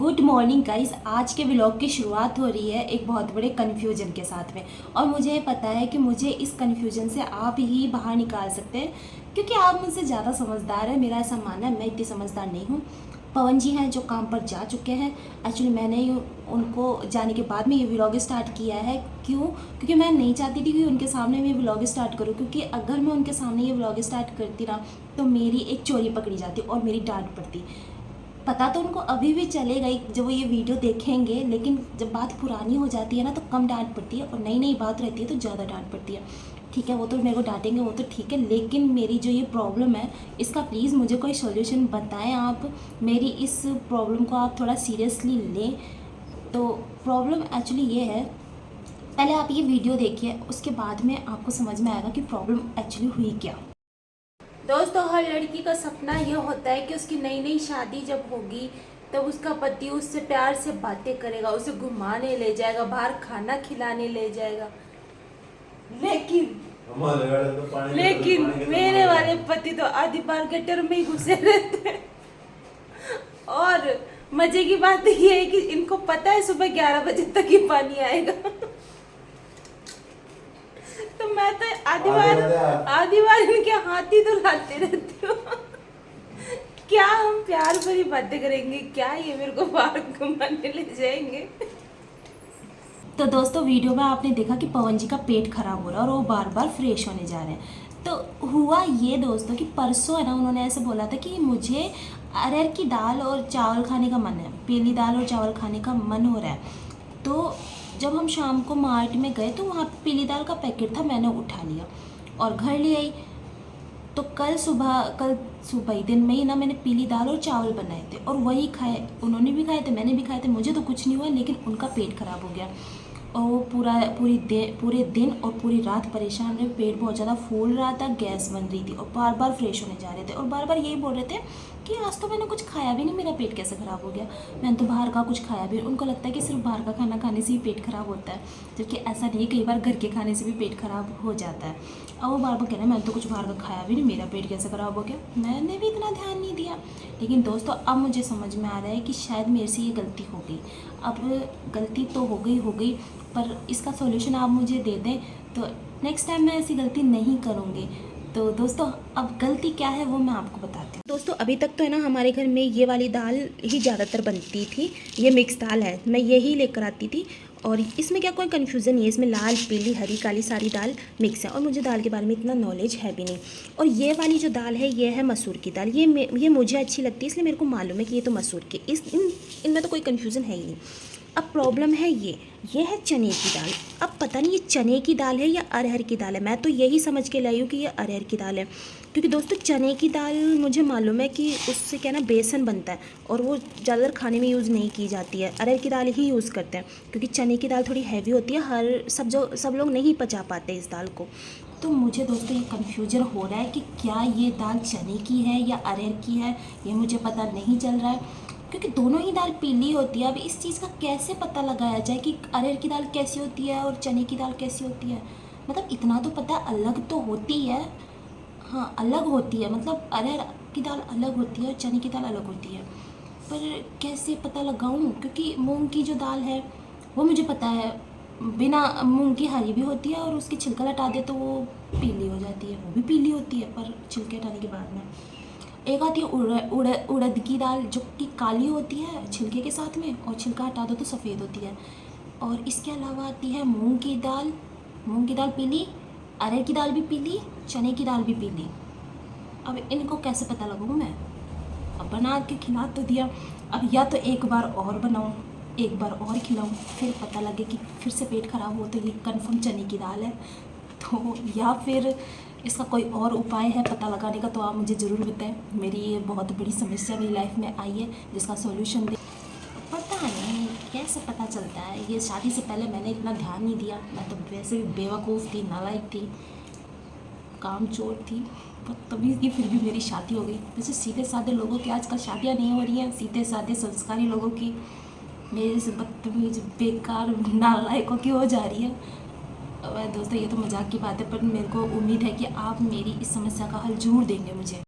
Good morning guys. आज के vlog की शुरुआत हो रही है एक बहुत बड़े कन्फ्यूजन के साथ में, और मुझे पता है कि मुझे इस कन्फ्यूजन से आप ही बाहर निकाल सकते हैं, क्योंकि आप मुझसे ज़्यादा समझदार हैं। मेरा ऐसा मानना है, मैं इतनी समझदार नहीं हूँ। पवन जी हैं जो काम पर जा चुके हैं। एक्चुअली मैंने ही उनको जाने के बाद में ये व्लॉग स्टार्ट किया है। क्यों? क्योंकि मैं नहीं चाहती थी कि उनके सामने मैं व्लॉग स्टार्ट करूँ, क्योंकि अगर मैं उनके सामने ये व्लॉग स्टार्ट करती ना तो मेरी एक चोरी पकड़ी जाती और मेरी डांट पड़ती। पता तो उनको अभी भी चलेगा ही जब वो ये वीडियो देखेंगे, लेकिन जब बात पुरानी हो जाती है ना तो कम डांट पड़ती है, और नई नई बात रहती है तो ज़्यादा डांट पड़ती है। ठीक है, वो तो मेरे को डांटेंगे, वो तो ठीक है, लेकिन मेरी जो ये प्रॉब्लम है इसका प्लीज़ मुझे कोई सोल्यूशन बताएं आप। मेरी इस प्रॉब्लम को आप थोड़ा सीरियसली लें। तो प्रॉब्लम एक्चुअली ये है, पहले आप ये वीडियो देखिए, उसके बाद में आपको समझ में आएगा कि प्रॉब्लम एक्चुअली हुई क्या। दोस्तों, हर लड़की का सपना यह होता है कि उसकी नई नई शादी जब होगी तब उसका पति उससे प्यार से बातें करेगा, उसे घुमाने ले जाएगा, बाहर खाना खिलाने ले जाएगा। लेकिन मेरे वाले पति तो आधी बार गटर में ही घुसे रहते हैं। और मजे की बात ये है कि इनको पता है सुबह 11 बजे तक ही पानी आएगा। तो मैं तो आधी बार इनके हाथ ही धुलाते रहती हूँ। क्या हम प्यार भरी बातें करेंगे, क्या ये मेरे को बाहर घुमाने ले जाएंगे? तो दोस्तों, वीडियो में आपने देखा कि पवन जी का पेट खराब हो रहा है और वो बार बार फ्रेश होने जा रहे हैं। तो हुआ ये दोस्तों कि परसों है ना, उन्होंने ऐसे बोला था कि मुझे अरहर की दाल और चावल खाने का मन है, पीली दाल और चावल खाने का मन हो रहा है। तो जब हम शाम को मार्ट में गए तो वहाँ पे पीली दाल का पैकेट था, मैंने उठा लिया और घर ले आई। तो कल सुबह ही दिन में ही ना मैंने पीली दाल और चावल बनाए थे और वही खाए, उन्होंने भी खाए थे, मैंने भी खाए थे। मुझे तो कुछ नहीं हुआ, लेकिन उनका पेट खराब हो गया और वो पूरे दिन और पूरी रात परेशान रहे। पेट बहुत ज़्यादा फूल रहा था, गैस बन रही थी और बार बार फ्रेश होने जा रहे थे और बार बार यही बोल रहे थे कि आज तो मैंने कुछ खाया भी नहीं, मेरा पेट कैसे ख़राब हो गया। मैंने तो बाहर का कुछ खाया भी। उनको लगता है कि सिर्फ बाहर का खाना खाने से ही पेट खराब होता है, जबकि ऐसा नहीं, कई बार घर के खाने से भी पेट खराब हो जाता है। और वो बार बार कह रहे हैं मैंने तो कुछ बाहर का खाया भी नहीं, मेरा पेट कैसे ख़राब हो गया। मैंने भी इतना ध्यान नहीं दिया। लेकिन दोस्तों, अब मुझे समझ में आ रहा है कि शायद मेरे से ये गलती हो गई। अब गलती तो हो गई, पर इसका सॉल्यूशन आप मुझे दे दें तो नेक्स्ट टाइम मैं ऐसी गलती नहीं करूँगी। तो दोस्तों, अब गलती क्या है वो मैं आपको बताती हूँ। दोस्तों, अभी तक तो है ना हमारे घर में ये वाली दाल ही ज़्यादातर बनती थी। ये मिक्स दाल है, मैं यही लेकर आती थी और इसमें क्या कोई कन्फ्यूज़न नहीं है। इसमें लाल, पीली, हरी, काली सारी दाल मिक्स है और मुझे दाल के बारे में इतना नॉलेज है भी नहीं। और ये वाली जो दाल है ये है मसूर की दाल। ये मुझे अच्छी लगती है, इसलिए मेरे को मालूम है कि ये तो मसूर की, इनमें तो कोई कन्फ्यूज़न है ही नहीं। अब प्रॉब्लम है ये है चने की दाल। अब पता नहीं ये चने की दाल है या अरहर की दाल है। मैं तो यही समझ के लाई हूँ कि ये अरहर की दाल है, क्योंकि दोस्तों चने की दाल मुझे मालूम है कि उससे क्या ना बेसन बनता है और वो ज़्यादातर खाने में यूज़ नहीं की जाती है। अरहर की दाल ही यूज़ करते हैं, क्योंकि चने की दाल थोड़ी हैवी होती है, सब लोग नहीं पचा पाते इस दाल को। तो मुझे दोस्तों ये कन्फ्यूजन हो रहा है कि क्या ये दाल चने की है या अरहर की है, ये मुझे पता नहीं चल रहा है, क्योंकि दोनों ही दाल पीली होती है। अब इस चीज़ का कैसे पता लगाया जाए कि अरहर की दाल कैसी होती है और चने की दाल कैसी होती है? मतलब इतना तो पता है, अलग तो होती है। हाँ, अलग होती है, मतलब अरहर की दाल अलग होती है और चने की दाल अलग होती है। पर कैसे पता लगाऊं? क्योंकि मूंग की जो दाल है वो मुझे पता है बिना मूंग की हरी भी होती है और उसकी छिलका हटा दे तो वो पीली हो जाती है, वो भी पीली होती है, पर छिलके हटाने के बाद में। एक आती है उड़द की दाल, जो कि काली होती है छिलके के साथ में, और छिलका हटा दो तो सफ़ेद होती है। और इसके अलावा आती है मूंग की दाल पीली, अरहर की दाल भी पीली, चने की दाल भी पीली। अब इनको कैसे पता लगाऊँ मैं? अब बना के खिला तो दिया, अब या तो एक बार और बनाऊँ, एक बार और खिलाऊँ, फिर पता लगे कि फिर से पेट खराब हो तो ये कन्फर्म चने की दाल है। तो या फिर इसका कोई और उपाय है पता लगाने का, तो आप मुझे ज़रूर बताएं। मेरी ये बहुत बड़ी समस्या मेरी लाइफ में आई है जिसका सॉल्यूशन दे। पता नहीं कैसे पता चलता है, ये शादी से पहले मैंने इतना ध्यान नहीं दिया। मैं तो वैसे भी बेवकूफ़ थी, नालायक थी, कामचोर थी, बदतमीज़ थी, फिर भी मेरी शादी हो गई। वैसे सीधे साधे लोगों की आजकल शादियाँ नहीं हो रही हैं, सीधे साधे संस्कारी लोगों की, मेरे जैसे बदतमीज़ बेकार नालायकों की हो जा रही है। दोस्तों, ये तो मजाक की बात है, पर मेरे को उम्मीद है कि आप मेरी इस समस्या का हल ज़रूर देंगे मुझे।